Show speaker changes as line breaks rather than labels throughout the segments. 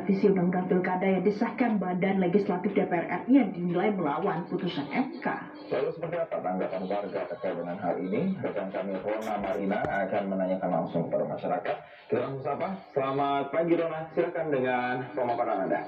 revisi Undang-Undang Pilkada yang disahkan Badan Legislatif DPR RI yang dinilai melawan putusan MK.
Lalu seperti apa tanggapan warga terkait dengan hal ini? Rekan kami Rona Marina akan menanyakan langsung kepada masyarakat. Kita langsung sapa. Selamat pagi Rona, silakan dengan pemaparan Anda.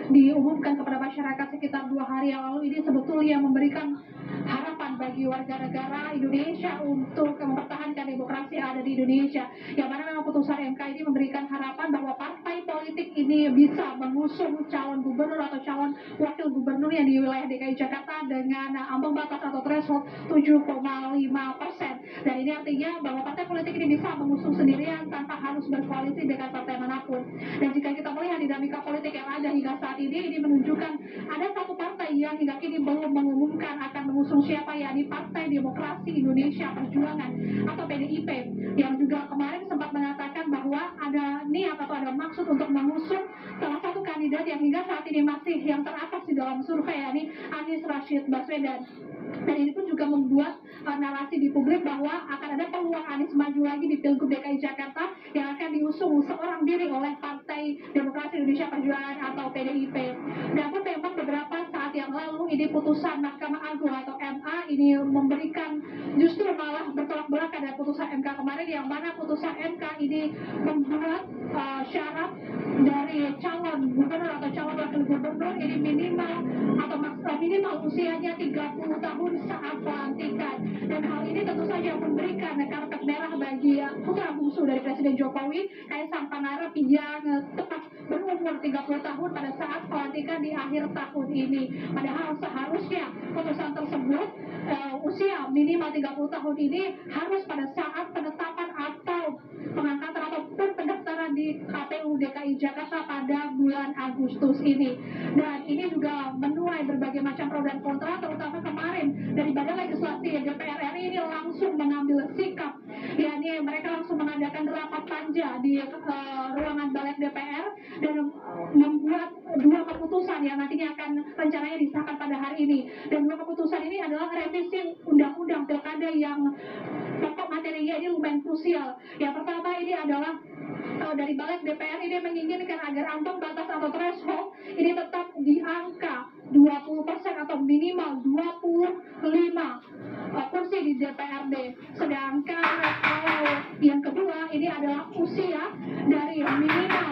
Diumumkan kepada masyarakat sekitar 2 hari yang lalu, ini sebetulnya memberikan harapan bagi warga negara Indonesia untuk mempertahankan demokrasi yang ada di Indonesia, yang mana memang putusan MK ini memberikan harapan bahwa partai politik ini bisa mengusung calon gubernur atau calon wakil gubernur yang di wilayah DKI Jakarta dengan ambang batas atau threshold 7,5%. Dan ini artinya bahwa partai politik ini bisa mengusung sendirian tanpa harus berkoalisi dengan partai manapun. Dan jika kita melihat dinamika politik yang ada hingga saat ini menunjukkan ada satu partai yang hingga kini belum mengumumkan akan mengusung siapa, yakni Partai Demokrasi Indonesia Perjuangan atau PDIP, yang juga kemarin sempat mengatakan bahwa ada niat atau ada maksud untuk mengusung salah satu kandidat yang hingga saat ini masih yang teratas di dalam survei, yakni Anies Rashid Baswedan. Dan ini pun juga membuat narasi di publik bahwa akan ada peluang Anies maju lagi di Pilgub DKI Jakarta yang akan diusung seorang diri oleh Partai Demokrasi Indonesia Perjuangan atau PDIP. Namun memang beberapa saat yang lalu ini putusan Mahkamah Agung atau MA ini memberikan justru malah bertolak belakang dari putusan MK kemarin, yang mana putusan MK ini membuat syarat dari calon gubernur atau calon wakil gubernur ini minimal usianya 30 tahun saat pelantikan. Dan hal ini tentu saja memberikan karpet merah bagi putra bungsu dari Presiden Jokowi, Kaisang Pangarep, yang tepat berumur 30 tahun pada saat pelantikan di akhir tahun ini. Padahal seharusnya putusan tersebut usia minimal 30 tahun ini harus pada saat penetapan atau pengangkatan ataupun pendaftaran di KPU DKI Jakarta pada bulan Agustus ini. Dan ini juga menuai berbagai macam pro dan kontra, terutama kemarin dari Badan Legislasi DPR RI ini langsung mengambil sikap, yakni mereka langsung mengadakan rapat panja di ruangan Balek DPR dan membuat 2 keputusan yang nantinya akan rencananya disahkan pada hari ini. Dan 2 keputusan ini adalah revisi undang-undang pilkada yang pokok materinya ini lumayan krusial. Yang pertama ini adalah dari Balek DPR ini menginginkan agar ambang batas atau threshold ini tetap di angka 20% atau minimal 25 kursi di DPRD. Sedangkan yang kedua ini adalah usia dari minimal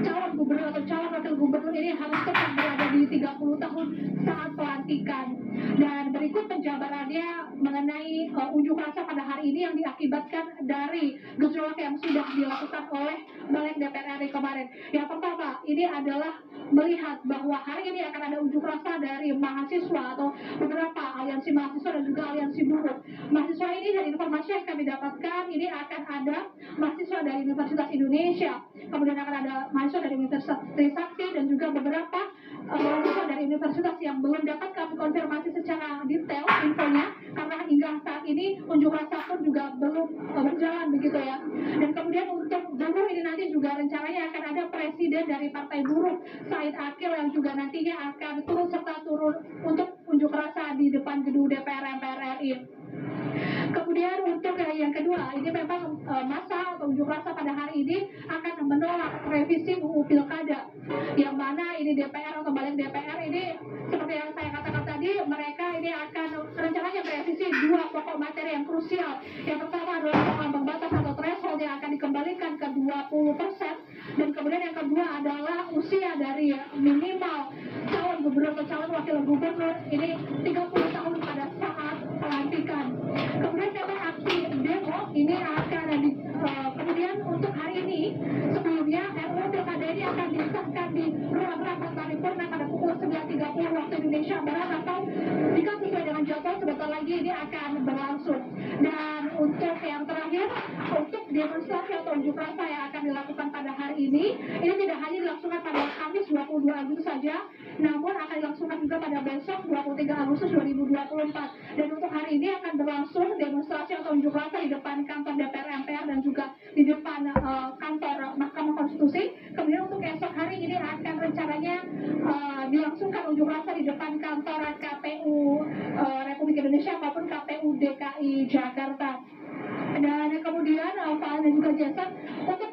calon gubernur atau calon wakil gubernur ini harus tetap berada di 30 tahun saat pelantikan. Dan berikut penjabarannya mengenai unjuk rasa pada hari ini yang diakibatkan dari gejolak yang sudah dilakukan oleh Balek DPR RI kemarin. Yang pertama ini adalah melihat bahwa hari ini akan ada unjuk rasa dari mahasiswa atau beberapa aliansi mahasiswa dan juga aliansi buruh. Mahasiswa ini dari informasi yang kami dapatkan ini akan ada mahasiswa dari Universitas Indonesia, kemudian akan ada mahasiswa dari Universitas Trisakti dan juga beberapa mahasiswa dari universitas yang belum dapat kami konfirmasi secara detail infonya, karena hingga saat ini unjuk rasa pun juga belum berjalan begitu ya. Dan kemudian untuk buruh ini nanti juga rencananya akan ada presiden dari Partai Buruh Said Akil yang juga nantinya akan turun untuk unjuk rasa di depan gedung DPR MPR RI. Kemudian untuk yang kedua, ini memang masa atau unjuk rasa pada hari ini akan menolak revisi UU Pilkada, yang mana ini DPR atau Balek DPR ini seperti yang saya katakan tadi, mereka ini akan rencananya merevisi 2 pokok materi yang krusial. Yang pertama adalah ambang batas atau threshold yang akan dikembalikan ke 20%, dan kemudian yang kedua adalah usia dari minimal calon gubernur atau calon wakil gubernur ini 30 tahun pada saat pelantikan. Kemudian memang aksi demo ini akan kemudian untuk hari ini sebelumnya RUU Pilkada ini akan disahkan di ruang rapat paripurna pada pukul 9.30 waktu Indonesia Barat, atau jika sesuai dengan jadwal sebentar lagi ini akan berlangsung. Dan untuk yang terakhir, untuk demonstrasi atau unjuk rasa yang akan dilakukan pada hari ini tidak hanya dilangsungkan pada Kamis 22 Agustus saja, namun akan dilangsungkan juga pada besok 23 Agustus 2024. Dan untuk hari ini akan berlangsung demonstrasi atau unjuk rasa di depan kantor DPR MPR dan juga di depan kantor Mahkamah Konstitusi. Kemudian untuk esok hari ini akan rencananya dilangsungkan unjuk rasa di depan kantor KPU Republik Indonesia maupun KPU DKI Jakarta. Dan kemudian Pak dan juga Jason, untuk